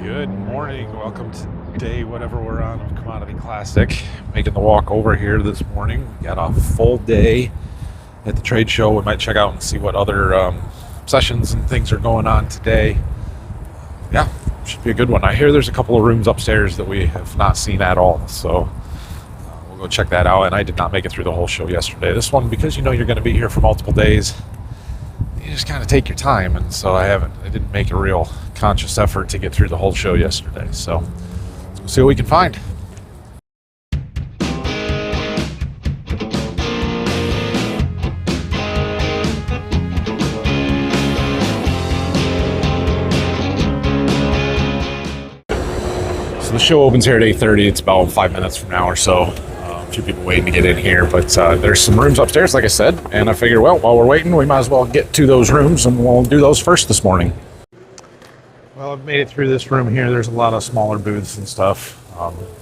Good morning. Welcome to day whatever we're on of Commodity Classic. Making the walk over here this morning. We got a full day at the trade show. We might check out and see what other sessions and things are going on today. Yeah, should be a good one. I hear there's a couple of rooms upstairs that we have not seen at all, so we'll go check that out. And I did not make it through the whole show yesterday. This one, because you know you're going to be here for multiple days, you just kind of take your time, and so I didn't make a real conscious effort to get through the whole show yesterday. So let's see what we can find. So the show opens here at 8:30. It's about 5 minutes from now or so. A few people waiting to get in here, but there's some rooms upstairs, like I said, and I figured, well, while we're waiting, we might as well get to those rooms, and we'll do those first this morning. Well, I've made it through this room here. There's a lot of smaller booths and stuff.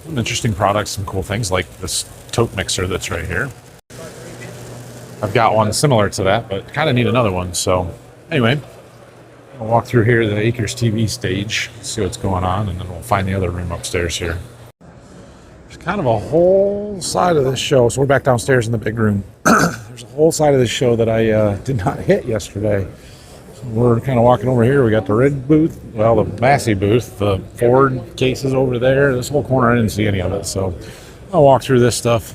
Some interesting products, some cool things like this tote mixer that's right here. I've got one similar to that, but kind of need another one. So anyway, I'll walk through here, the Acres TV stage, see what's going on, and then we'll find the other room upstairs here. There's kind of a whole side of this show. So we're back downstairs in the big room. There's a whole side of this show that I did not hit yesterday. We're kind of walking over here. We got the red booth, well, the Massey booth, the Ford cases over there. This whole corner, I didn't see any of it. So I'll walk through this stuff.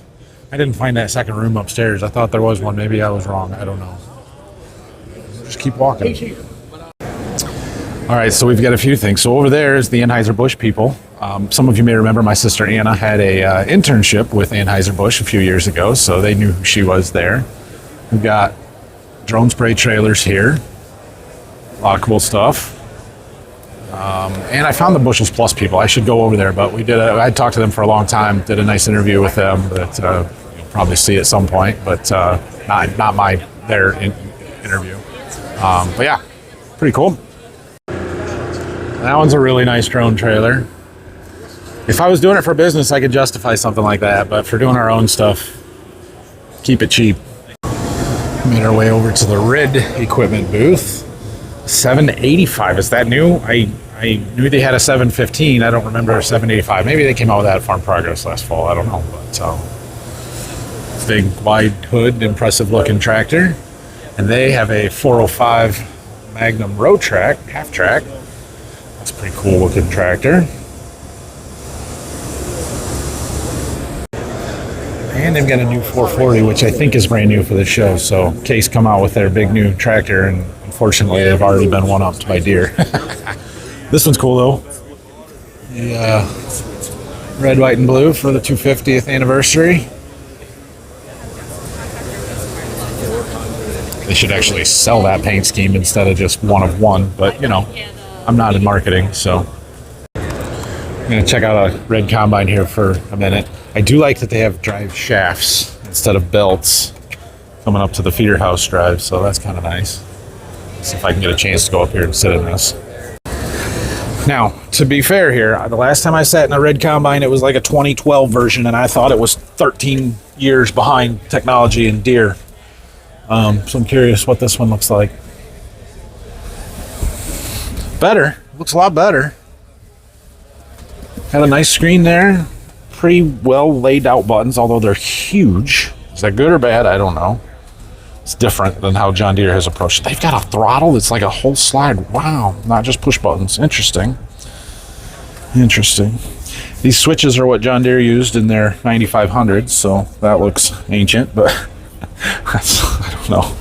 I didn't find that second room upstairs. I thought there was one. Maybe I was wrong. I don't know. Just keep walking. All right, so we've got a few things. So over there is the Anheuser-Busch people. Some of you may remember my sister Anna had a internship with Anheuser-Busch a few years ago, so they knew who she was there. We've got drone spray trailers here. A lot of cool stuff. And I found the Bushels Plus people. I should go over there, but I talked to them for a long time, did a nice interview with them that you'll probably see at some point, but not their interview. But yeah, pretty cool. That one's a really nice drone trailer. If I was doing it for business, I could justify something like that, but for doing our own stuff, keep it cheap. Made our way over to the red equipment booth. 785, is that new? I knew they had a 715. I don't remember a 785. Maybe they came out with that at Farm Progress last fall. I don't know. But big, wide hood, impressive looking tractor. And they have a 405 Magnum road track, half track. That's a pretty cool looking tractor. And they've got a new 440, which I think is brand new for the show. So Case come out with their big new tractor, and unfortunately they've already been one-upped by Deere. This one's cool though. The red, white, and blue for the 250th anniversary. They should actually sell that paint scheme instead of just one of one, but you know, I'm not in marketing, so I'm going to check out a red combine here for a minute. I do like that they have drive shafts instead of belts coming up to the feeder house drive, so that's kind of nice. See if I can get a chance to go up here and sit in this. Now, to be fair here, the last time I sat in a red combine, it was like a 2012 version, and I thought it was 13 years behind technology and Deere. So I'm curious what this one looks like. Better. Looks a lot better. Got a nice screen there. Pretty well laid out buttons, although they're huge. Is that good or bad? I don't know. It's different than how John Deere has approached it. They've got a throttle that's like a whole slide. Wow. Not just push buttons. Interesting. Interesting. These switches are what John Deere used in their 9500s, so that looks ancient, but I don't know.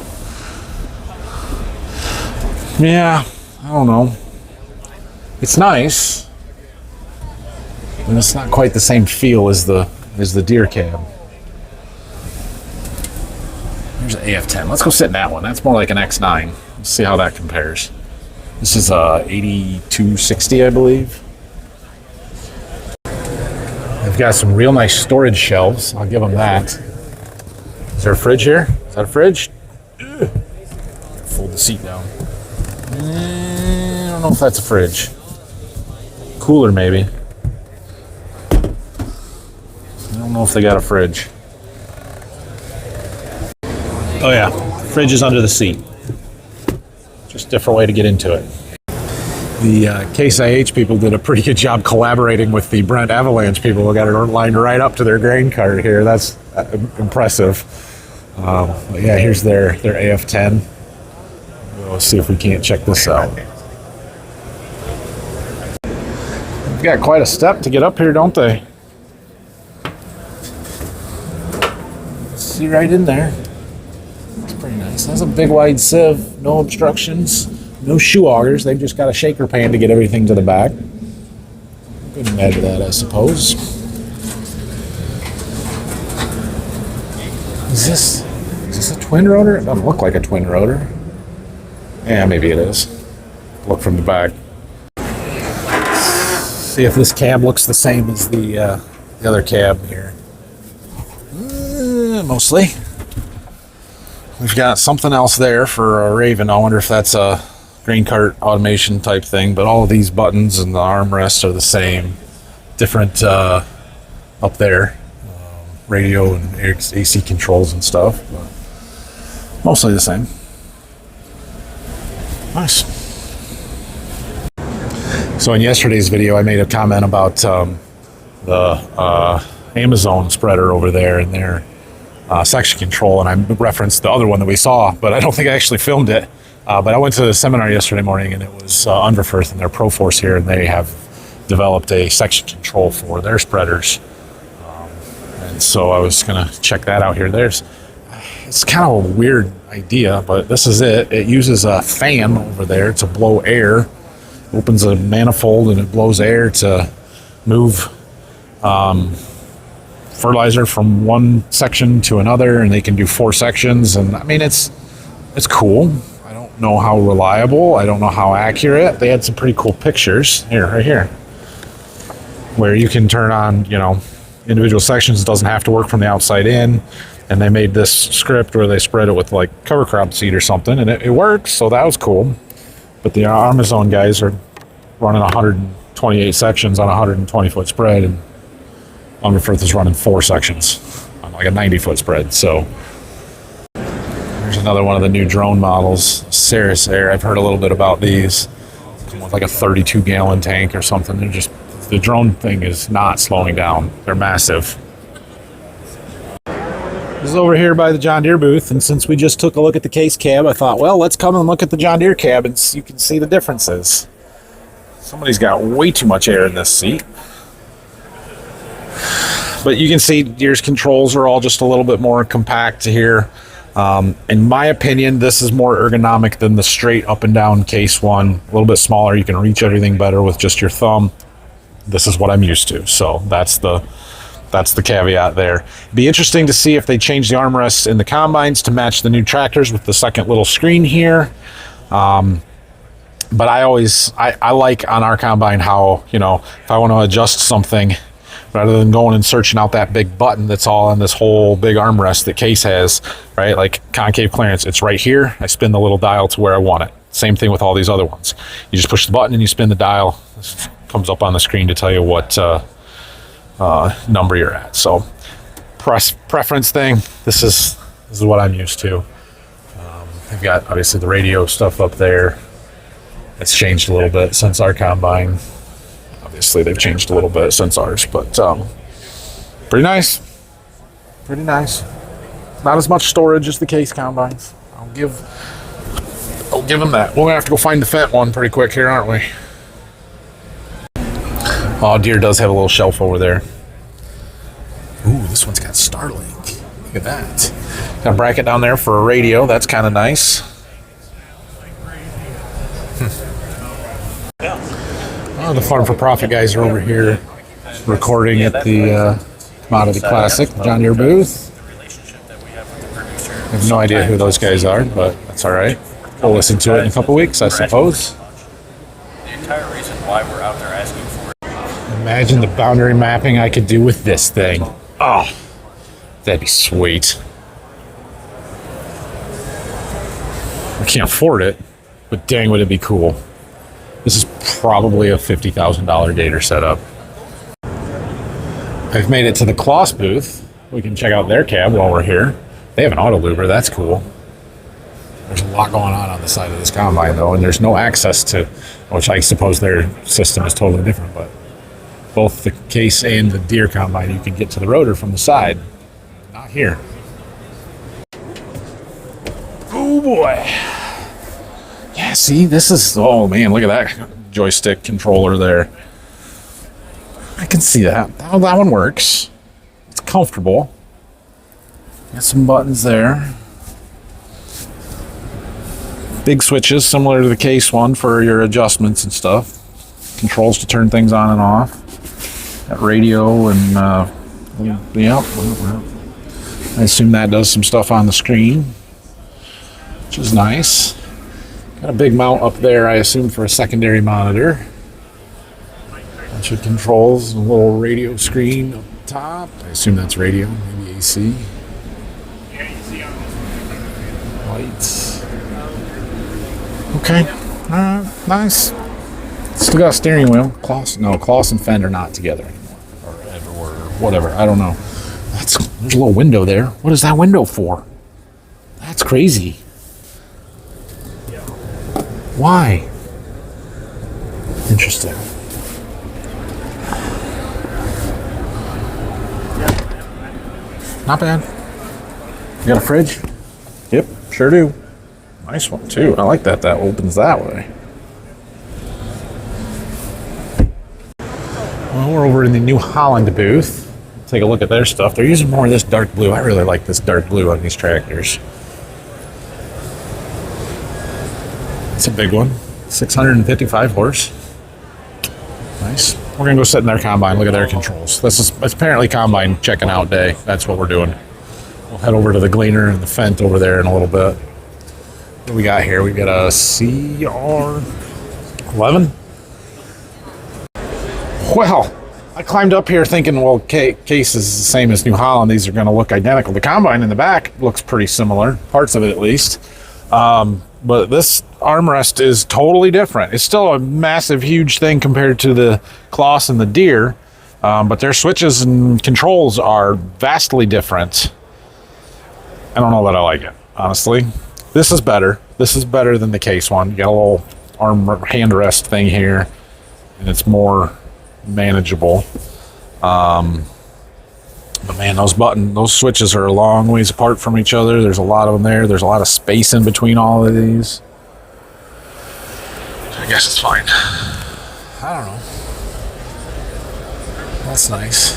Yeah, I don't know. It's nice, and it's not quite the same feel as the Deere cab. Here's an AF10. Let's go sit in that one. That's more like an X9. Let's see how that compares. This is a 8260, I believe. They've got some real nice storage shelves. I'll give them that. Is there a fridge here? Is that a fridge? Ugh. Fold the seat down. I don't know if that's a fridge. Cooler, maybe. I don't know if they got a fridge. Oh yeah, fridge is under the seat. Just a different way to get into it. The Case IH people did a pretty good job collaborating with the Brent Avalanche people. We got it lined right up to their grain cart here. That's impressive. But yeah, here's their AF10. We'll see if we can't check this out. They've got quite a step to get up here, don't they? See right in there. It's pretty nice. That's a big wide sieve, no obstructions, no shoe augers. They've just got a shaker pan to get everything to the back. Couldn't add to that, I suppose. Is this a twin rotor? It doesn't look like a twin rotor. Yeah, maybe it is. Look from the back. See if this cab looks the same as the other cab here. Mostly. We've got something else there for a Raven. I wonder if that's a grain cart automation type thing, but all of these buttons and the armrests are the same. Different up there. Radio and AC controls and stuff, but mostly the same. Nice. So in yesterday's video, I made a comment about the Amazon spreader over there and their section control, and I referenced the other one that we saw, but I don't think I actually filmed it. But I went to the seminar yesterday morning, and it was Underforth and their ProForce here, and they have developed a section control for their spreaders. And so I was going to check that out here. It's kind of a weird idea, but this is it. It uses a fan over there to blow air. Opens a manifold and it blows air to move fertilizer from one section to another, and they can do 4 sections. And I mean, it's cool. I don't know how reliable. I don't know how accurate. They had some pretty cool pictures here, right here, where you can turn on, individual sections. It doesn't have to work from the outside in. And they made this script where they spread it with like cover crop seed or something, and it works. So that was cool. But the Amazon guys are running 128 sections on a 120-foot spread, and Underforth is running 4 sections on like a 90-foot spread. So there's another one of the new drone models, Ceres Air. I've heard a little bit about these. Come with like a 32-gallon tank or something. The drone thing is not slowing down. They're massive. This is over here by the John Deere booth, and since we just took a look at the Case cab, I thought, well, let's come and look at the John Deere cab, and you can see the differences. Somebody's got way too much air in this seat. But you can see Deere's controls are all just a little bit more compact here. In my opinion, this is more ergonomic than the straight up and down Case one. A little bit smaller, you can reach everything better with just your thumb. This is what I'm used to, so that's the caveat there. It'd be interesting to see if they change the armrests in the combines to match the new tractors with the second little screen here. But I like on our combine how, if I want to adjust something, rather than going and searching out that big button that's all on this whole big armrest that Case has, right? Like concave clearance, it's right here. I spin the little dial to where I want it. Same thing with all these other ones. You just push the button and you spin the dial. This comes up on the screen to tell you what number you're at. So preference thing, this is what I'm used to. They've got obviously the radio stuff up there. It's changed a little bit since our combine. Obviously they've changed a little bit since ours, but pretty nice. Not as much storage as the Case combines. I'll give them that. We're gonna have to go find the Fendt one pretty quick here, aren't we? Oh, Deere does have a little shelf over there. Ooh, this one's got Starlink. Look at that. Got a bracket down there for a radio. That's kind of nice. Oh, the Farm for Profit guys are over here recording at the Commodity Classic, John Deere booth. I have no idea who those guys are, but that's all right. We'll listen to it in a couple weeks, I suppose. The entire reason why we're out there asking for it. Imagine the boundary mapping I could do with this thing. Oh, that'd be sweet. I can't afford it, but dang, would it be cool. This is probably a $50,000 gator setup. I've made it to the Claas booth. We can check out their cab while we're here. They have an auto luber, that's cool. There's a lot going on the side of this combine though, and there's no access to, which I suppose their system is totally different, but both the Case and the Deere combine, you can get to the rotor from the side. Not here. Oh boy. Yeah, see, this is, oh man, look at that joystick controller there. I can see that. That one works. It's comfortable. Got some buttons there. Big switches, similar to the Case one for your adjustments and stuff. Controls to turn things on and off. Got radio and, yeah. I assume that does some stuff on the screen, which is nice. Got a big mount up there, I assume, for a secondary monitor. Bunch of controls, a little radio screen up top. I assume that's radio, maybe AC. Lights. Okay, nice. Still got a steering wheel. Claas and Fendt are not together anymore, or ever were, or whatever. I don't know. There's a little window there. What is that window for? That's crazy. Why? Interesting. Not bad. You got a fridge? Yep, sure do. Nice one too. I like that. That opens that way. Well, we're over in the New Holland booth. Take a look at their stuff. They're using more of this dark blue. I really like this dark blue on these tractors. It's a big one. 655 horse. Nice. We're going to go sit in their combine, look at their controls. It's apparently combine checking out day. That's what we're doing. We'll head over to the Gleaner and the Fendt over there in a little bit. What do we got here? We got a CR11. Well, I climbed up here thinking, well, Case is the same as New Holland. These are going to look identical. The combine in the back looks pretty similar, parts of it at least. But this armrest is totally different. It's still a massive, huge thing compared to the Claas and the Deere, but their switches and controls are vastly different. I don't know that I like it, honestly. This is better. This is better than the Case one. You got a little hand rest thing here, and it's more manageable. But man, those switches are a long ways apart from each other. There's a lot of them there. There's a lot of space in between all of these. I guess it's fine. I don't know. That's nice.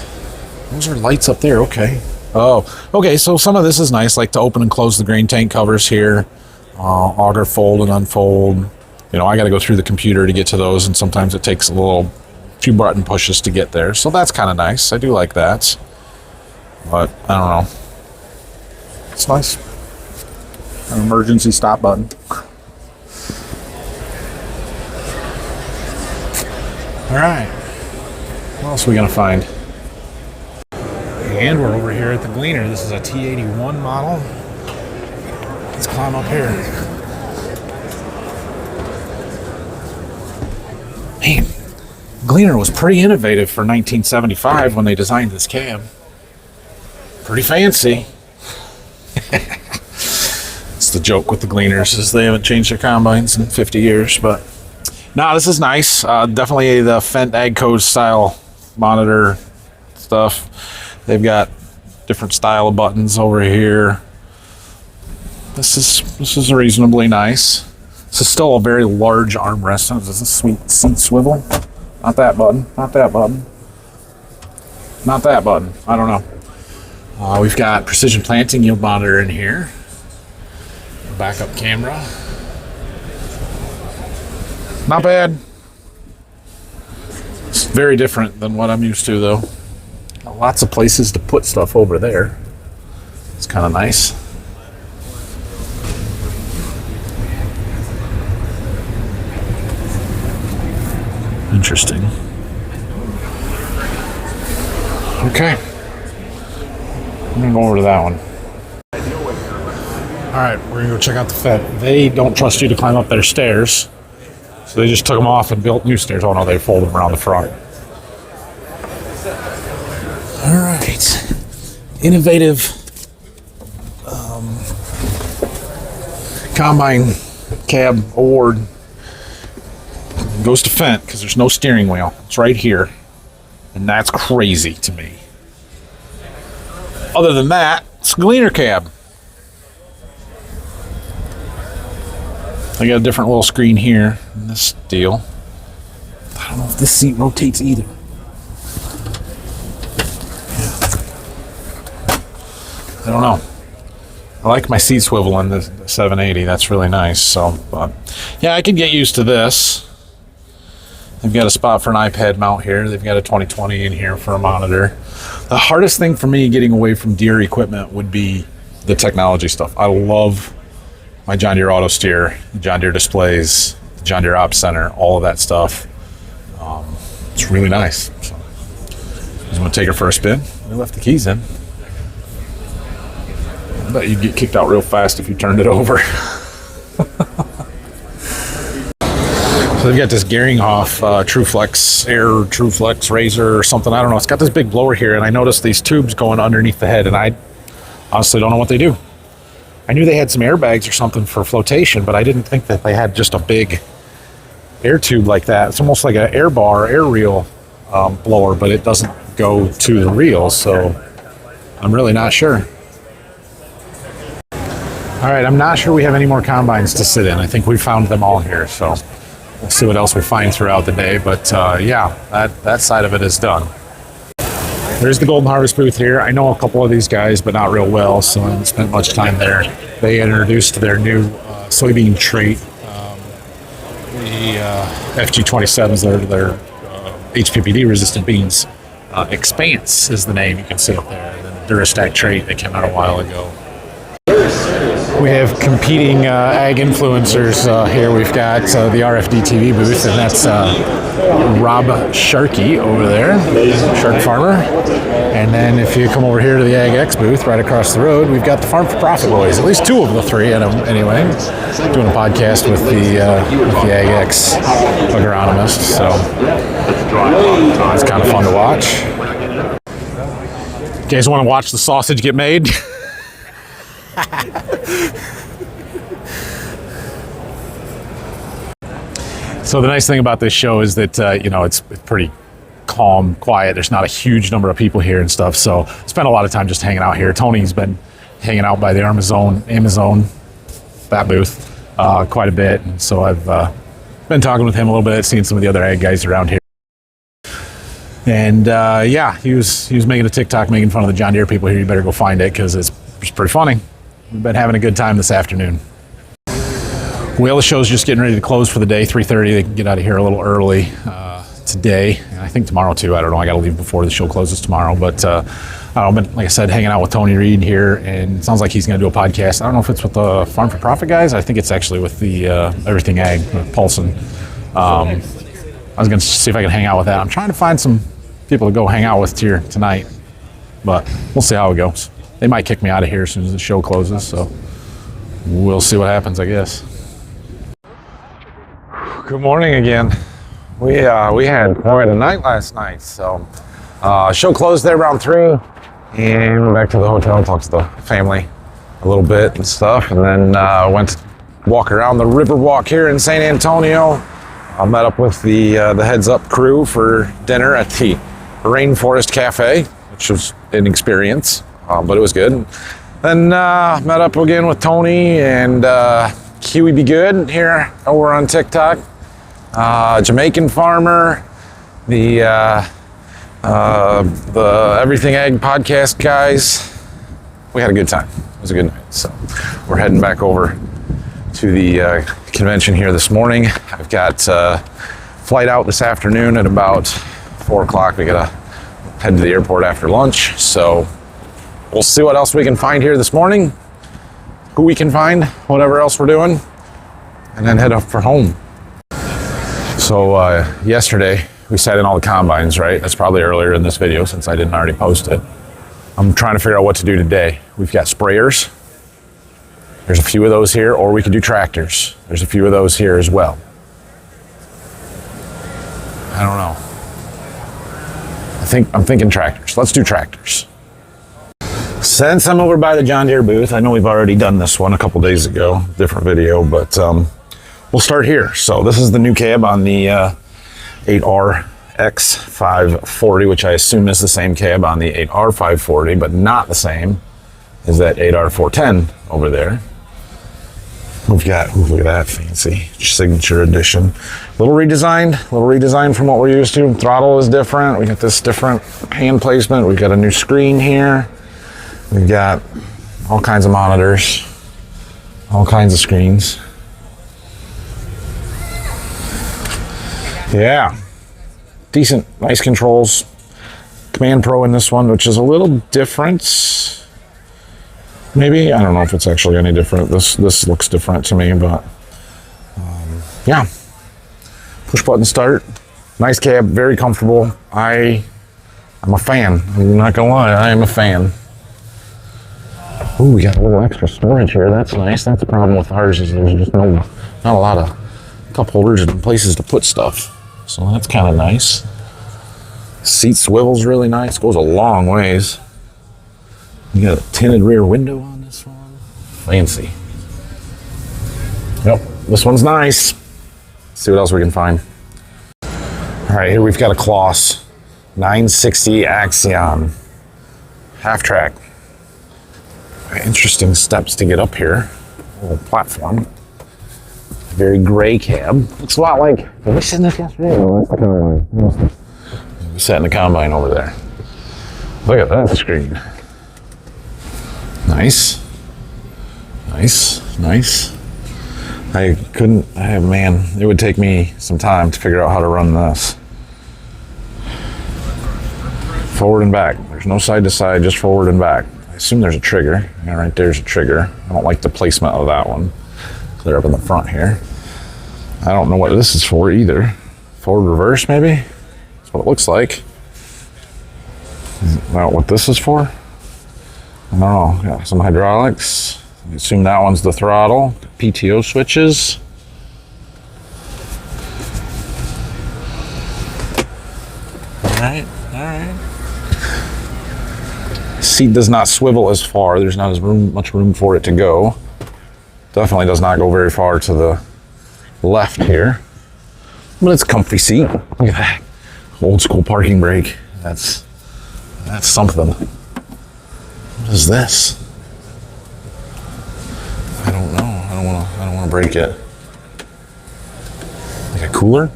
Those are lights up there. Okay. Oh, okay. So some of this is nice, like to open and close the grain tank covers here. Auger fold and unfold. You know, I got to go through the computer to get to those, and sometimes it takes a few button pushes to get there. So that's kind of nice. I do like that. But I don't know. It's nice. An emergency stop button. All right. What else are we gonna find? And we're over here at the Gleaner. This is a T81 model. Let's climb up here. Man, Gleaner was pretty innovative for 1975 when they designed this cab. Pretty fancy. It's the joke with the Gleaners is they haven't changed their combines in 50 years, but no, this is nice. Definitely the Fendt AGCO style monitor stuff. They've got different style of buttons over here. This is reasonably nice. This is still a very large armrest. This is a sweet seat swivel. Not that button. Not that button. Not that button. I don't know. We've got precision planting yield monitor in here. Backup camera. Not bad. It's very different than what I'm used to, though. Got lots of places to put stuff over there. It's kind of nice. Interesting. Okay. I'm gonna go over to that one. All right, we're gonna go check out the Fendt. They don't trust you to climb up their stairs, so they just took them off and built new stairs. Oh no, they fold them around the front. All right, innovative combine cab award goes to Fendt because there's no steering wheel. It's right here. And that's crazy to me. Other than that, it's a Gleaner cab. I got a different little screen here in this deal. I don't know if this seat rotates either. I don't know. I like my seat swivel in the 780. That's really nice. So, but yeah, I could get used to this. They've got a spot for an iPad mount here. They've got a 2020 in here for a monitor. The hardest thing for me getting away from Deere equipment would be the technology stuff. I love my John Deere auto steer, the John Deere displays, the John Deere Ops Center, all of that stuff. It's really nice. So, I'm going to take her for a spin. We left the keys in. I bet you'd get kicked out real fast if you turned it over. So they've got this Geringhoff TrueFlex Razor or something. I don't know. It's got this big blower here, and I noticed these tubes going underneath the head, and I honestly don't know what they do. I knew they had some airbags or something for flotation, but I didn't think that they had just a big air tube like that. It's almost like an air bar, air reel blower, but it doesn't go to the reel, so I'm really not sure. All right, I'm not sure we have any more combines to sit in. I think we found them all here, so we'll see what else we find throughout the day. But yeah, that side of it is done. There's the Golden Harvest booth here. I know a couple of these guys, but not real well, so I haven't spent much time there. They introduced their new soybean trait, the FG27s, their HPPD resistant beans. Expanse is the name, you can see up there. The Durastack trait that came out a while ago. We have competing ag influencers here. We've got the RFD TV booth, and that's Rob Sharkey over there, Shark Farmer. And then if you come over here to the Ag X booth right across the road, we've got the Farm for Profit boys, at least two of the three anyway, doing a podcast with the Ag X agronomist. So it's kind of fun to watch. You guys want to watch the sausage get made? So the nice thing about this show is that it's pretty calm, quiet. There's not a huge number of people here and stuff. So I spent a lot of time just hanging out here. Tony's been hanging out by the Amazon that booth quite a bit, and so I've been talking with him a little bit, seeing some of the other ag guys around here. And yeah, he was making a TikTok making fun of the John Deere people here. You better go find it because it's pretty funny. We've been having a good time this afternoon. Well, the show's just getting ready to close for the day, 3:30. They can get out of here a little early today, and I think tomorrow too. I don't know. I got to leave before the show closes tomorrow. But I've been, like I said, hanging out with Tony Reed here, and it sounds like he's going to do a podcast. I don't know if it's with the Farm for Profit guys. I think it's actually with the Everything Ag, Paulson. I was going to see if I could hang out with that. I'm trying to find some people to go hang out with here tonight, but we'll see how it goes. They might kick me out of here as soon as the show closes, so we'll see what happens, I guess. Good morning again. We had quite a night last night, so show closed there around 3, and went back to the hotel and talked to the family a little bit and stuff, and then went to walk around the river walk here in San Antonio. I met up with the Heads Up crew for dinner at the Rainforest Cafe, which was an experience, but it was good. Then met up again with Tony and Kiwi Be Good here over on TikTok. Jamaican farmer, the Everything Ag podcast guys. We had a good time. It was a good night. So we're heading back over to the convention here this morning. I've got flight out this afternoon at about 4 o'clock. We gotta head to the airport after lunch. So we'll see what else we can find here this morning, who we can find, whatever else we're doing, and then head up for home. So yesterday we sat in all the combines, right? That's probably earlier in this video since I didn't already post it. I'm trying to figure out what to do today. We've got sprayers. There's a few of those here, or we could do tractors. There's a few of those here as well. I don't know. I'm thinking tractors. Let's do tractors. Since I'm over by the John Deere booth, I know we've already done this one a couple days ago, different video, but we'll start here. So this is the new cab on the 8RX540, which I assume is the same cab on the 8R540, but not the same as that 8R410 over there. We've got, ooh, look at that fancy signature edition. Little redesigned from what we're used to. Throttle is different. We got this different hand placement. We've got a new screen here. We've got all kinds of monitors, all kinds of screens. Yeah, decent, nice controls. Command Pro in this one, which is a little different. Maybe, I don't know if it's actually any different. This looks different to me, but yeah. Push button start. Nice cab, very comfortable. I'm a fan. I'm not gonna lie, I am a fan. Ooh, we got a little extra storage here. That's nice. That's the problem with ours is there's just not a lot of cup holders and places to put stuff. So that's kind of nice. Seat swivel's really nice. Goes a long ways. You got a tinted rear window on this one. Fancy. Yep, this one's nice. Let's see what else we can find. All right, here we've got a Claas 960 Axion. Half track. Interesting steps to get up here. A little platform. Very gray cab. Looks a lot like, did we sit in this yesterday? No, that's the combine. We sat in the combine over there. Look at that screen. Nice. Nice. Man, it would take me some time to figure out how to run this. Forward and back. There's no side to side, just forward and back. I assume there's a trigger. Yeah, right there's a trigger. I don't like the placement of that one. Clear up in the front here. I don't know what this is for either. Forward reverse maybe? That's what it looks like. Is that what this is for? I don't know. Got some hydraulics. I assume that one's the throttle. PTO switches. All right. Seat does not swivel as far. There's not as much room for it to go. Definitely does not go very far to the left here. But it's a comfy seat. Look at that. Old school parking brake. That's something. What is this? I don't know. I don't want to break it. Like a cooler?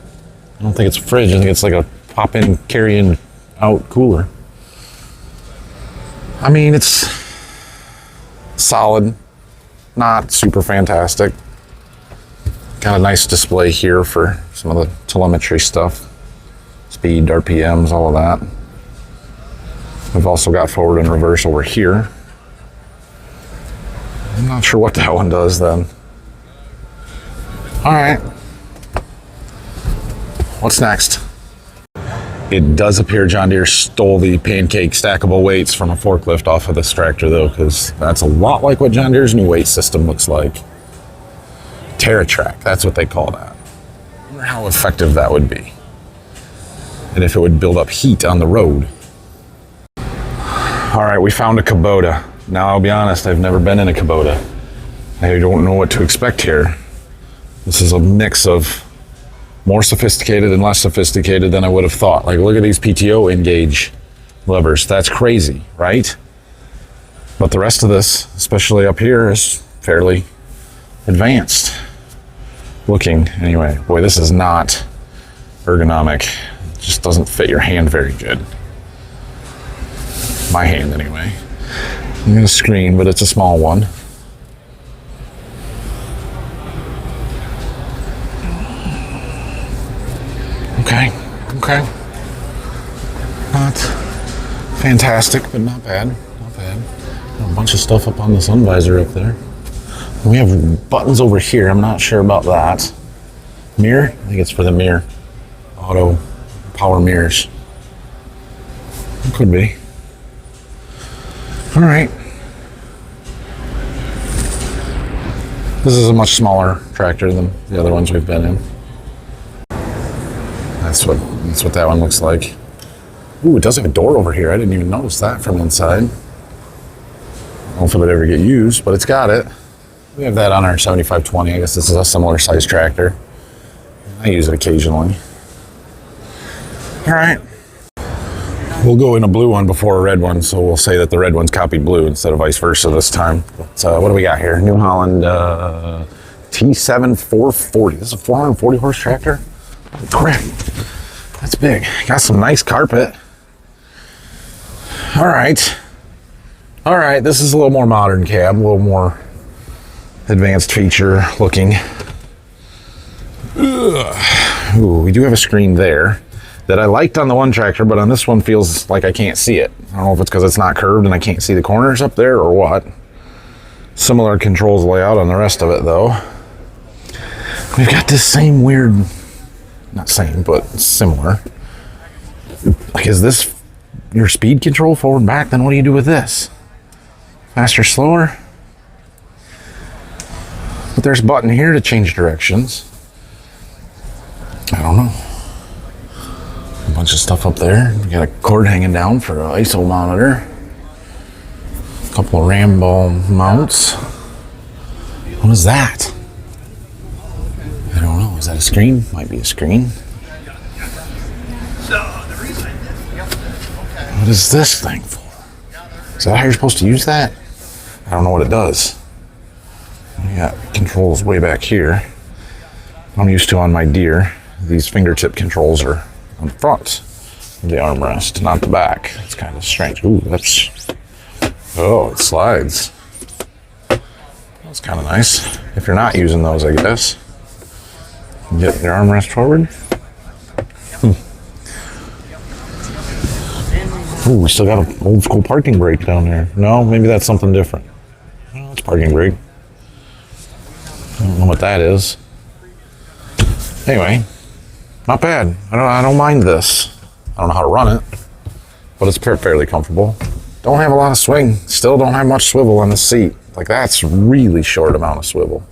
I don't think it's a fridge. I think it's like a pop-in, carry-in-out cooler. I mean, it's solid, not super fantastic. Got a nice display here for some of the telemetry stuff. Speed, RPMs, all of that. We've also got forward and reverse over here. I'm not sure what that one does then. All right. What's next? It does appear John Deere stole the pancake stackable weights from a forklift off of this tractor though, because that's a lot like what John Deere's new weight system looks like. TerraTrack, that's what they call that. I wonder how effective that would be. And if it would build up heat on the road. All right, we found a Kubota. Now, I'll be honest, I've never been in a Kubota. I don't know what to expect here. This is a mix of more sophisticated and less sophisticated than I would have thought. Like, look at these PTO engage levers. That's crazy, right? But the rest of this, especially up here, is fairly advanced looking. Anyway, boy, this is not ergonomic. It just doesn't fit your hand very good. My hand, anyway. I'm gonna screen, but it's a small one. Okay. Not fantastic, but not bad. Got a bunch of stuff up on the sun visor up there. We have buttons over here. I'm not sure about that. Mirror? I think it's for the mirror. Auto power mirrors. It could be. All right. This is a much smaller tractor than the other ones we've been in. That's what that one looks like. Ooh, it does have a door over here. I didn't even notice that from inside. I don't know if it would ever get used, but it's got it. We have that on our 7520. I guess this is a similar size tractor. I use it occasionally. All right. We'll go in a blue one before a red one, so we'll say that the red one's copied blue instead of vice versa this time. But what do we got here? New Holland T7 440. This is a 440 horse tractor. Holy crap. That's big. Got some nice carpet. All right. All right, this is a little more modern cab, a little more advanced feature looking. Ugh. Ooh, we do have a screen there that I liked on the one tractor, but on this one feels like I can't see it. I don't know if it's because it's not curved and I can't see the corners up there or what. Similar controls layout on the rest of it though. We've got this same weird, not same, but similar. Like, is this your speed control forward and back? Then what do you do with this? Faster, slower? But there's a button here to change directions. I don't know. A bunch of stuff up there. We got a cord hanging down for an ISO monitor. A couple of ram ball mounts. What is that? I don't know. Is that a screen? Might be a screen. What is this thing for? Is that how you're supposed to use that? I don't know what it does. We got controls way back here. I'm used to on my Deere. These fingertip controls are on the front of the armrest, not the back. It's kind of strange. Ooh, that's... Oh, it slides. That's kind of nice. If you're not using those, I guess. Get your armrest forward. Ooh, we still got an old school parking brake down there. No, maybe that's something different. Oh, it's parking brake. I don't know what that is. Anyway, not bad. I don't mind this. I don't know how to run it, but it's fairly comfortable. Don't have a lot of swing. Still don't have much swivel on the seat. Like, that's really short amount of swivel.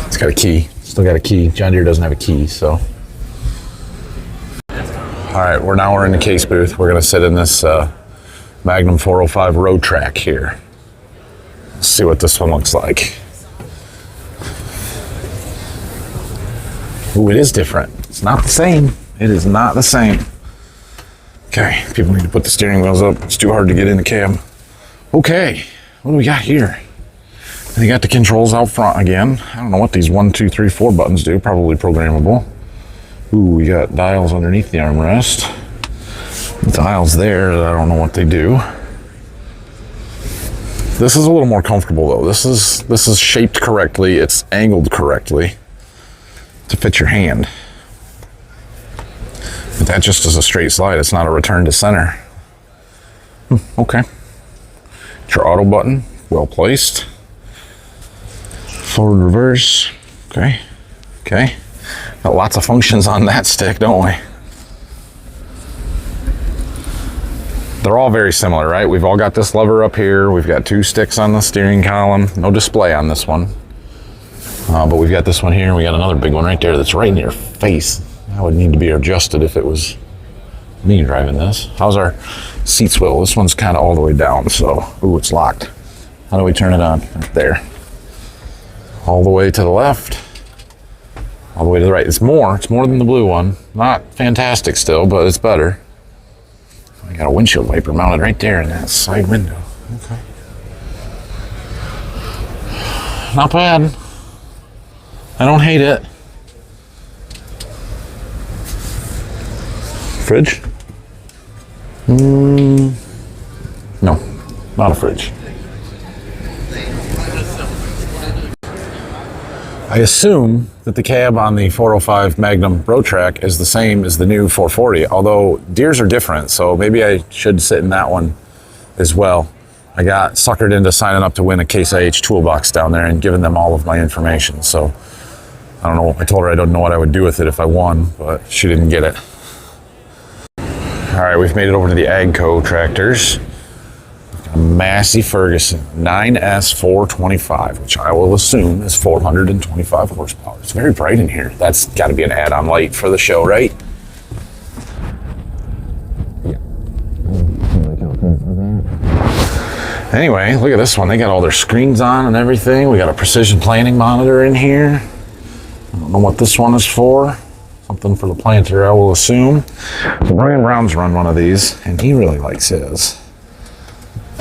It's got a key. Still got a key. John Deere doesn't have a key, so. All right, we're in the case booth. We're gonna sit in this Magnum 405 road track here. Let's see what this one looks like. Ooh, it is different. It's not the same. It is not the same. Okay, people need to put the steering wheels up. It's too hard to get in the cab. Okay, what do we got here? They got the controls out front again. I don't know what these 1, 2, 3, 4 buttons do. Probably programmable. Ooh, we got dials underneath the armrest. Dials there that I don't know what they do. This is a little more comfortable though. This is shaped correctly. It's angled correctly to fit your hand. But that just is a straight slide. It's not a return to center. Okay. It's your auto button, well placed. Forward, reverse. Okay. Okay. Got lots of functions on that stick, don't we? They're all very similar, right? We've all got this lever up here. We've got 2 sticks on the steering column. No display on this one. But we've got this one here, and we got another big one right there that's right in your face. That would need to be adjusted if it was me driving this. How's our seat swivel? This one's kind of all the way down, so, ooh, it's locked. How do we turn it on? Right there. All the way to the left. All the way to the right. It's more than the blue one. Not fantastic still, but it's better. I got a windshield wiper mounted right there in that side window. Okay. Not bad. I don't hate it. Fridge? No, not a fridge. I assume that the cab on the 405 Magnum Road Track is the same as the new 440, although Deere's are different, so maybe I should sit in that one as well. I got suckered into signing up to win a Case IH toolbox down there and giving them all of my information, so I don't know. I told her I don't know what I would do with it if I won, but she didn't get it. All right, we've made it over to the AGCO tractors. Massey Ferguson 9S425, which I will assume is 425 horsepower. It's very bright in here. That's got to be an add-on light for the show, right? Yeah. Anyway, look at this one. They got all their screens on and everything. We got a precision planning monitor in here. I don't know what this one is for. Something for the planter, I will assume. Brian Brown's run one of these, and he really likes his.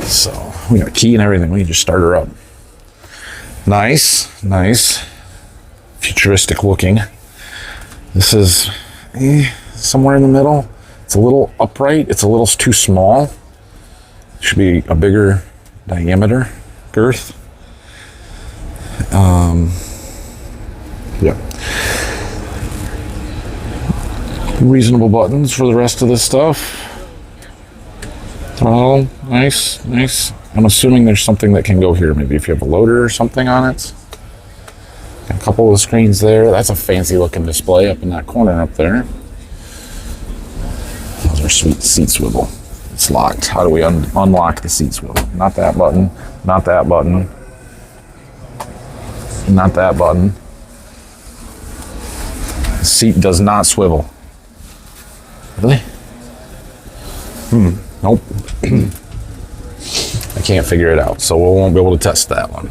So we got a key and everything. We can just start her up. Nice, nice. Futuristic looking. This is somewhere in the middle. It's a little upright. It's a little too small. Should be a bigger diameter, girth. Yeah. Reasonable buttons for the rest of this stuff. Throttle, nice, nice. I'm assuming there's something that can go here. Maybe if you have a loader or something on it. Got a couple of screens there. That's a fancy looking display up in that corner up there. Those are sweet seat swivel. It's locked. How do we unlock the seat swivel? Not that button. Not that button. Not that button. The seat does not swivel. Really? Nope. I can't figure it out, so we won't be able to test that one.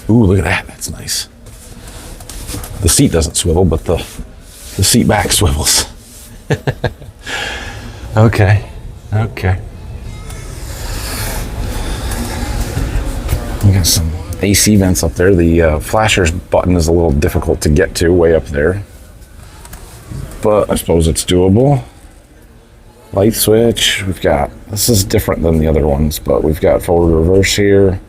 Ooh, look at that. That's nice. The seat doesn't swivel, but the seat back swivels. Okay. Okay. We got some AC vents up there. The flashers button is a little difficult to get to way up there, but I suppose it's doable. Light switch. We've got, this is different than the other ones, but we've got forward reverse here.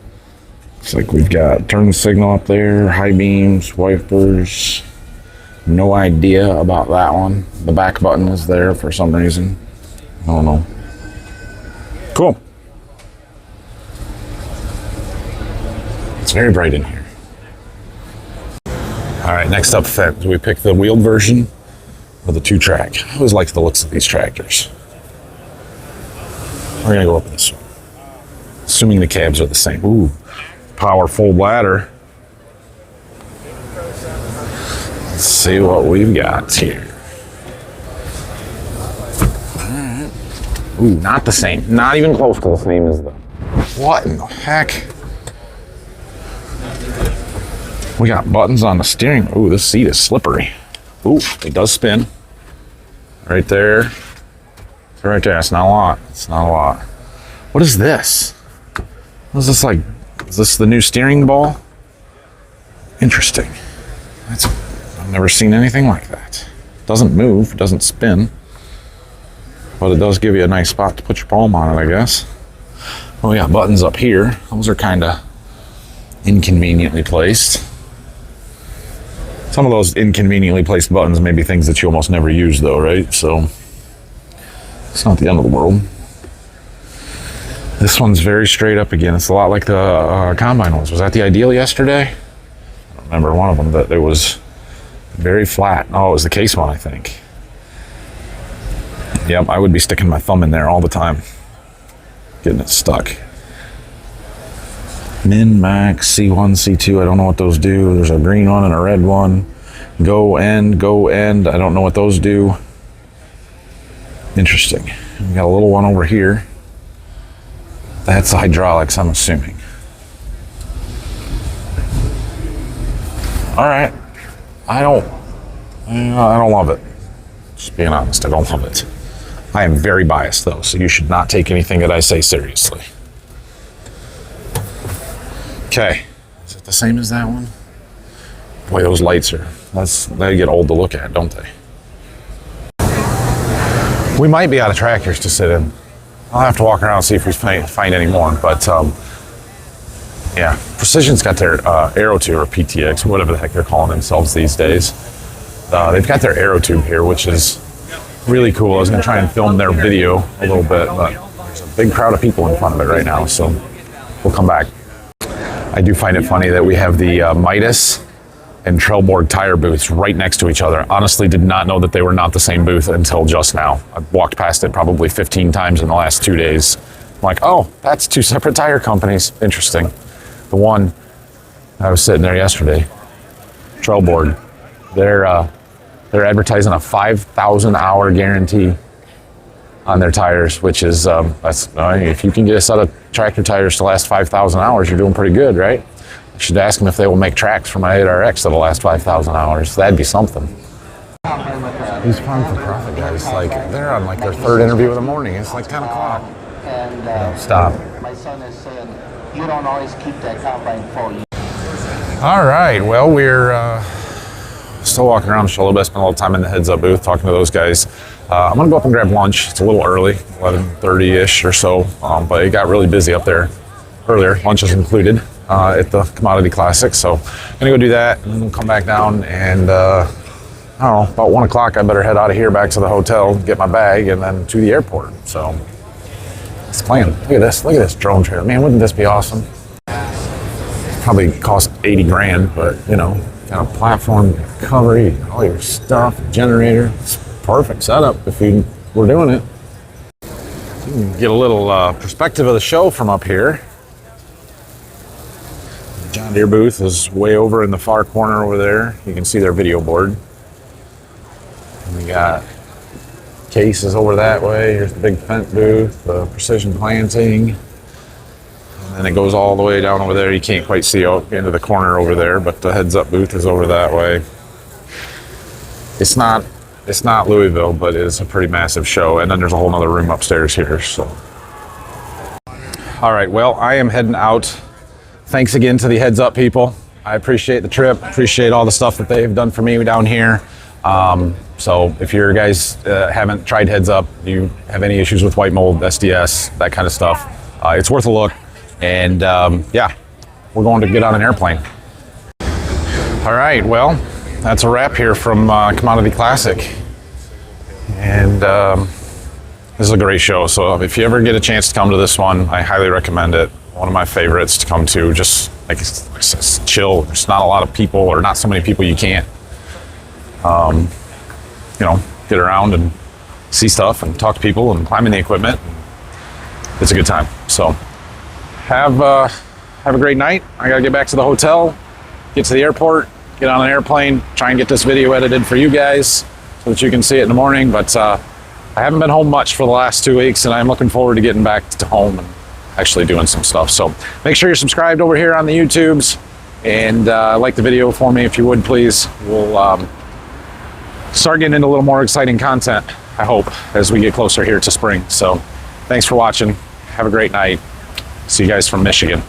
Looks like we've got turn signal up there, high beams, wipers. No idea about that one. The back button is there for some reason. I don't know. Cool. It's very bright in here. All right, next up, Fendt. Do we pick the wheeled version or the 2-track? I always like the looks of these tractors. We're gonna go up this one. Assuming the cabs are the same. Ooh, powerful ladder. Let's see what we've got here. Alright. Ooh, not the same. Not even close to the same as the... What in the heck? We got buttons on the steering. Ooh, this seat is slippery. Ooh, it does spin. Right there. Right there. It's not a lot. It's not a lot. What is this? What is this like? Is this the new steering ball? Interesting. I've never seen anything like that. Doesn't move, doesn't spin, but it does give you a nice spot to put your palm on it, I guess. Well, we got buttons up here. Those are kind of inconveniently placed. Some of those inconveniently placed buttons may be things that you almost never use, though, right? So it's not the end of the world. This one's very straight up again. It's a lot like the combine ones. Was that the Ideal yesterday? I don't remember one of them that it was very flat. Oh, it was the case one, I think. Yep, I would be sticking my thumb in there all the time, getting it stuck. Min, max, C1, C2, I don't know what those do. There's a green one and a red one. Go, end, I don't know what those do. Interesting. We got a little one over here. That's the hydraulics, I'm assuming. All right. I don't love it. Just being honest, I don't love it. I am very biased though, so you should not take anything that I say seriously. Okay. Is it the same as that one? Boy, those lights they get old to look at, don't they? We might be out of tractors to sit in. I'll have to walk around and see if we find any more, but yeah, Precision's got their AeroTube or PTX, whatever the heck they're calling themselves these days. They've got their AeroTube here, which is really cool. I was going to try and film their video a little bit, but there's a big crowd of people in front of it right now, so we'll come back. I do find it funny that we have the Midas and Trelleborg tire booths right next to each other. Honestly, did not know that they were not the same booth until just now. I've walked past it probably 15 times in the last 2 days. I'm like, oh, that's two separate tire companies. Interesting. The one, I was sitting there yesterday, Trelleborg, they're advertising a 5,000 hour guarantee on their tires, which is, if you can get a set of tractor tires to last 5,000 hours, you're doing pretty good, right? Should ask them if they will make tracks for my 8RX that'll last 5,000 hours. That'd be something. These farm for profit guys, like they're on like their third interview of the morning. It's like 10 o'clock. Stop. My son is saying, you don't always keep that combine full. All right, well, we're still walking around the show a little bit. Spent a little time in the heads up booth talking to those guys. I'm gonna go up and grab lunch. It's a little early, 11:30-ish or so, but it got really busy up there earlier. Lunch is included at the Commodity Classic, so I'm gonna go do that and then we'll come back down and I don't know, about 1 o'clock I better head out of here back to the hotel, get my bag, and then to the airport. So it's playing. Look at this drone trailer. Man, wouldn't this be awesome? Probably cost 80 grand, but you know, got a platform cover, you got all your stuff, generator. It's perfect setup if you were doing it. You can get a little perspective of the show from up here. The John Deere booth is way over in the far corner over there. You can see their video board. And we got cases over that way. Here's the big Fendt booth, the precision planting. And it goes all the way down over there. You can't quite see out into the corner over there, but the heads up booth is over that way. It's not Louisville, but it is a pretty massive show. And then there's a whole other room upstairs here. So, all right, well, I am heading out. Thanks again to the heads up people. I appreciate the trip, appreciate all the stuff that they've done for me down here. So if you guys haven't tried heads up, you have any issues with white mold, SDS, that kind of stuff, it's worth a look. And yeah, we're going to get on an airplane. All right, well, that's a wrap here from Commodity Classic. And this is a great show. So if you ever get a chance to come to this one, I highly recommend it. One of my favorites to come to. Just like it's chill. There's not a lot of people, or not so many people you can't, you know, get around and see stuff and talk to people and climb in the equipment. It's a good time. So have a great night. I gotta get back to the hotel, get to the airport, get on an airplane, try and get this video edited for you guys so that you can see it in the morning. But I haven't been home much for the last 2 weeks, and I'm looking forward to getting back to home and actually doing some stuff. So make sure you're subscribed over here on the YouTubes, and like the video for me if you would, please. We'll start getting into a little more exciting content, I hope, as we get closer here to spring. So thanks for watching. Have a great night. See you guys from Michigan.